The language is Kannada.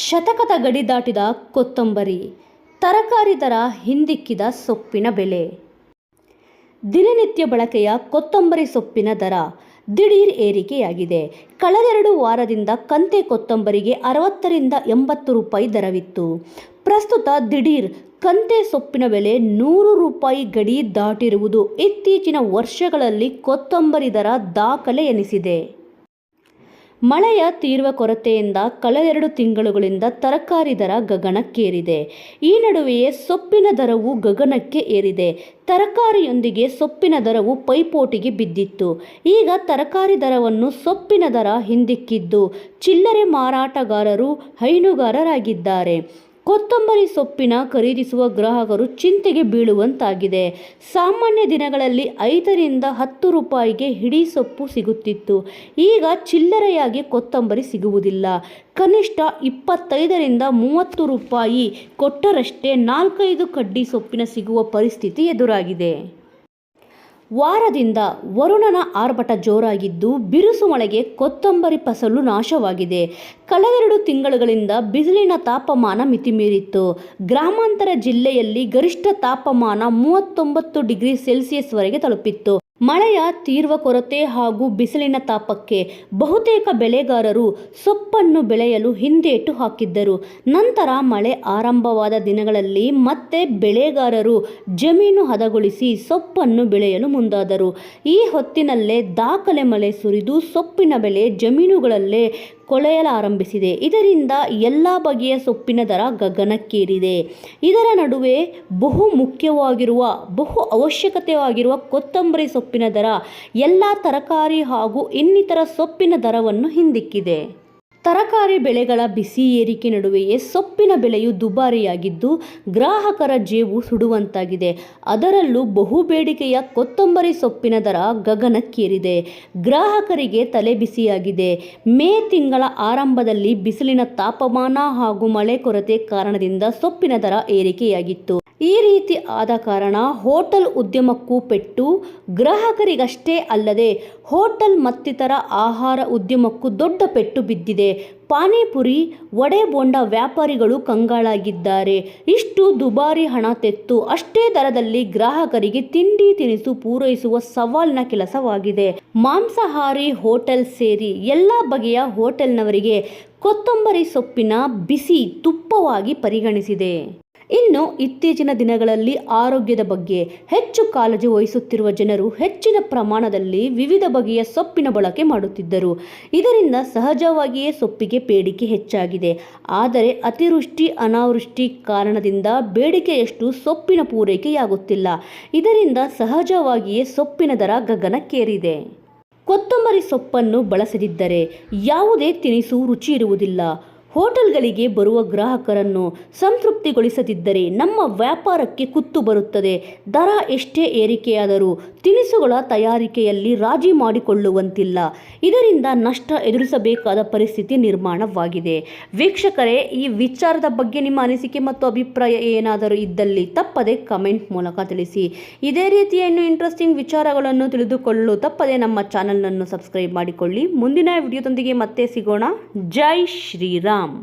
ಶತಕದ ಗಡಿ ದಾಟಿದ ಕೊತ್ತಂಬರಿ, ತರಕಾರಿ ದರ ಹಿಂದಿಕ್ಕಿದ ಸೊಪ್ಪಿನ ಬೆಲೆ. ದಿನನಿತ್ಯ ಬಳಕೆಯ ಕೊತ್ತಂಬರಿ ಸೊಪ್ಪಿನ ದರ ದಿಢೀರ್ ಏರಿಕೆಯಾಗಿದೆ. ಕಳೆದೆರಡು ವಾರದಿಂದ ಕಂತೆ ಕೊತ್ತಂಬರಿಗೆ 60ರಿಂದ 80 ರೂಪಾಯಿ ದರವಿತ್ತು. ಪ್ರಸ್ತುತ ದಿಢೀರ್ ಕಂತೆ ಸೊಪ್ಪಿನ ಬೆಲೆ 100 ರೂಪಾಯಿ ಗಡಿ ದಾಟಿರುವುದು ಇತ್ತೀಚಿನ ವರ್ಷಗಳಲ್ಲಿ ಕೊತ್ತಂಬರಿ ದರ ದಾಖಲೆ ಎನಿಸಿದೆ. ಮಳೆಯ ತೀವ್ರ ಕೊರತೆಯಿಂದ ಕಳೆದೆರಡು ತಿಂಗಳುಗಳಿಂದ ತರಕಾರಿ ದರ ಗಗನಕ್ಕೇರಿದೆ. ಈ ನಡುವೆಯೇ ಸೊಪ್ಪಿನ ದರವೂ ಗಗನಕ್ಕೆ ಏರಿದೆ. ತರಕಾರಿಯೊಂದಿಗೆ ಸೊಪ್ಪಿನ ದರವು ಪೈಪೋಟಿಗೆ ಬಿದ್ದಿತ್ತು. ಈಗ ತರಕಾರಿ ದರವನ್ನು ಸೊಪ್ಪಿನ ದರ ಹಿಂದಿಕ್ಕಿದ್ದು ಚಿಲ್ಲರೆ ಮಾರಾಟಗಾರರು ಹೈನುಗಾರರಾಗಿದ್ದಾರೆ. ಕೊತ್ತಂಬರಿ ಸೊಪ್ಪಿನ ಖರೀದಿಸುವ ಗ್ರಾಹಕರು ಚಿಂತೆಗೆ ಬೀಳುವಂತಾಗಿದೆ. ಸಾಮಾನ್ಯ ದಿನಗಳಲ್ಲಿ 5ರಿಂದ 10 ರೂಪಾಯಿಗೆ ಹಿಡಿ ಸೊಪ್ಪು ಸಿಗುತ್ತಿತ್ತು. ಈಗ ಚಿಲ್ಲರೆಯಾಗಿ ಕೊತ್ತಂಬರಿ ಸಿಗುವುದಿಲ್ಲ. ಕನಿಷ್ಠ 25ರಿಂದ 30 ರೂಪಾಯಿ ಕೊಟ್ಟರಷ್ಟೇ 4-5 ಕಡ್ಡಿ ಸೊಪ್ಪಿನ ಸಿಗುವ ಪರಿಸ್ಥಿತಿ ಎದುರಾಗಿದೆ. ವಾರದಿಂದ ವರುಣನ ಆರ್ಭಟ ಜೋರಾಗಿದ್ದು ಬಿರುಸು ಮಳೆಗೆ ಕೊತ್ತಂಬರಿ ಫಸಲು ನಾಶವಾಗಿದೆ. ಕಳೆದೆರಡು ತಿಂಗಳುಗಳಿಂದ ಬಿಸಿಲಿನ ತಾಪಮಾನ ಮಿತಿಮೀರಿತ್ತು. ಗ್ರಾಮಾಂತರ ಜಿಲ್ಲೆಯಲ್ಲಿ ಗರಿಷ್ಠ ತಾಪಮಾನ 39 ಡಿಗ್ರಿ ಸೆಲ್ಸಿಯಸ್ವರೆಗೆ ತಲುಪಿತ್ತು. ಮಳೆಯ ತೀವ್ರ ಕೊರತೆ ಹಾಗೂ ಬಿಸಿಲಿನ ತಾಪಕ್ಕೆ ಬಹುತೇಕ ಬೆಳೆಗಾರರು ಸೊಪ್ಪನ್ನು ಬೆಳೆಯಲು ಹಿಂದೇಟು ಹಾಕಿದ್ದರು. ನಂತರ ಮಳೆ ಆರಂಭವಾದ ದಿನಗಳಲ್ಲಿ ಮತ್ತೆ ಬೆಳೆಗಾರರು ಜಮೀನು ಹದಗೊಳಿಸಿ ಸೊಪ್ಪನ್ನು ಬೆಳೆಯಲು ಮುಂದಾದರು. ಈ ಹೊತ್ತಿನಲ್ಲೇ ದಾಖಲೆ ಮಳೆ ಸುರಿದು ಸೊಪ್ಪಿನ ಬೆಳೆ ಜಮೀನುಗಳಲ್ಲೇ ಕೊಳೆಯಲಾರಂಭಿಸಿದೆ. ಇದರಿಂದ ಎಲ್ಲ ಬಗೆಯ ಸೊಪ್ಪಿನ ದರ ಗಗನಕ್ಕೇರಿದೆ. ಇದರ ನಡುವೆ ಬಹು ಅವಶ್ಯಕತೆಯಾಗಿರುವ ಕೊತ್ತಂಬರಿ ಸೊಪ್ಪಿನ ದರ ಎಲ್ಲ ತರಕಾರಿ ಹಾಗೂ ಇನ್ನಿತರ ಸೊಪ್ಪಿನ ದರವನ್ನು ಹಿಂದಿಕ್ಕಿದೆ. ತರಕಾರಿ ಬೆಳೆಗಳ ಬಿಸಿ ಏರಿಕೆ ನಡುವೆಯೇ ಸೊಪ್ಪಿನ ಬೆಲೆಯು ದುಬಾರಿಯಾಗಿದ್ದು ಗ್ರಾಹಕರ ಜೇಬು ಸುಡುವಂತಾಗಿದೆ. ಅದರಲ್ಲೂ ಬಹುಬೇಡಿಕೆಯ ಕೊತ್ತಂಬರಿ ಸೊಪ್ಪಿನ ದರ ಗಗನಕ್ಕೇರಿದೆ. ಗ್ರಾಹಕರಿಗೆ ತಲೆ ಬಿಸಿಯಾಗಿದೆ. ಮೇ ತಿಂಗಳ ಆರಂಭದಲ್ಲಿ ಬಿಸಿಲಿನ ತಾಪಮಾನ ಹಾಗೂ ಮಳೆ ಕೊರತೆ ಕಾರಣದಿಂದ ಸೊಪ್ಪಿನ ದರ ಏರಿಕೆಯಾಗಿತ್ತು. ಈ ರೀತಿ ಆದ ಕಾರಣ ಹೋಟೆಲ್ ಉದ್ಯಮಕ್ಕೂ ಪೆಟ್ಟು. ಗ್ರಾಹಕರಿಗಷ್ಟೇ ಅಲ್ಲದೆ ಹೋಟೆಲ್ ಮತ್ತಿತರ ಆಹಾರ ಉದ್ಯಮಕ್ಕೂ ದೊಡ್ಡ ಪೆಟ್ಟು ಬಿದ್ದಿದೆ. ಪಾನಿಪುರಿ, ವಡೆ, ಬೋಂಡ ವ್ಯಾಪಾರಿಗಳು ಕಂಗಾಲಾಗಿದ್ದಾರೆ. ಇಷ್ಟು ದುಬಾರಿ ಹಣ ತೆತ್ತು ಅಷ್ಟೇ ದರದಲ್ಲಿ ಗ್ರಾಹಕರಿಗೆ ತಿಂಡಿ ತಿನಿಸು ಪೂರೈಸುವ ಸವಾಲಿನ ಕೆಲಸವಾಗಿದೆ. ಮಾಂಸಾಹಾರಿ ಹೋಟೆಲ್ ಸೇರಿ ಎಲ್ಲ ಬಗೆಯ ಹೋಟೆಲ್ನವರಿಗೆ ಕೊತ್ತಂಬರಿ ಸೊಪ್ಪಿನ ಬಿಸಿ ತುಪ್ಪವಾಗಿ ಪರಿಗಣಿಸಿದೆ. ಇನ್ನು ಇತ್ತೀಚಿನ ದಿನಗಳಲ್ಲಿ ಆರೋಗ್ಯದ ಬಗ್ಗೆ ಹೆಚ್ಚು ಕಾಳಜಿ ವಹಿಸುತ್ತಿರುವ ಜನರು ಹೆಚ್ಚಿನ ಪ್ರಮಾಣದಲ್ಲಿ ವಿವಿಧ ಬಗೆಯ ಸೊಪ್ಪಿನ ಬಳಕೆ ಮಾಡುತ್ತಿದ್ದರು. ಇದರಿಂದ ಸಹಜವಾಗಿಯೇ ಸೊಪ್ಪಿಗೆ ಬೇಡಿಕೆ ಹೆಚ್ಚಾಗಿದೆ. ಆದರೆ ಅತಿವೃಷ್ಟಿ ಅನಾವೃಷ್ಟಿ ಕಾರಣದಿಂದ ಬೇಡಿಕೆಯಷ್ಟು ಸೊಪ್ಪಿನ ಪೂರೈಕೆಯಾಗುತ್ತಿಲ್ಲ. ಇದರಿಂದ ಸಹಜವಾಗಿಯೇ ಸೊಪ್ಪಿನ ದರ ಗಗನಕ್ಕೇರಿದೆ. ಕೊತ್ತಂಬರಿ ಸೊಪ್ಪನ್ನು ಬಳಸದಿದ್ದರೆ ಯಾವುದೇ ತಿನಿಸು ರುಚಿ ಇರುವುದಿಲ್ಲ. ಹೋಟೆಲ್ಗಳಿಗೆ ಬರುವ ಗ್ರಾಹಕರನ್ನು ಸಂತೃಪ್ತಿಗೊಳಿಸದಿದ್ದರೆ ನಮ್ಮ ವ್ಯಾಪಾರಕ್ಕೆ ಕುತ್ತು ಬರುತ್ತದೆ. ದರ ಎಷ್ಟೇ ಏರಿಕೆಯಾದರೂ ತಿನಿಸುಗಳ ತಯಾರಿಕೆಯಲ್ಲಿ ರಾಜಿ ಮಾಡಿಕೊಳ್ಳುವಂತಿಲ್ಲ. ಇದರಿಂದ ನಷ್ಟ ಎದುರಿಸಬೇಕಾದ ಪರಿಸ್ಥಿತಿ ನಿರ್ಮಾಣವಾಗಿದೆ. ವೀಕ್ಷಕರೇ, ಈ ವಿಚಾರದ ಬಗ್ಗೆ ನಿಮ್ಮ ಅನಿಸಿಕೆ ಮತ್ತು ಅಭಿಪ್ರಾಯ ಏನಾದರೂ ಇದ್ದಲ್ಲಿ ತಪ್ಪದೆ ಕಮೆಂಟ್ ಮೂಲಕ ತಿಳಿಸಿ. ಇದೇ ರೀತಿಯ ಇನ್ನೂ ಇಂಟ್ರೆಸ್ಟಿಂಗ್ ವಿಚಾರಗಳನ್ನು ತಿಳಿದುಕೊಳ್ಳಲು ತಪ್ಪದೆ ನಮ್ಮ ಚಾನಲನ್ನು ಸಬ್ಸ್ಕ್ರೈಬ್ ಮಾಡಿಕೊಳ್ಳಿ. ಮುಂದಿನ ವಿಡಿಯೋದೊಂದಿಗೆ ಮತ್ತೆ ಸಿಗೋಣ. ಜೈ ಶ್ರೀರಾಮ್.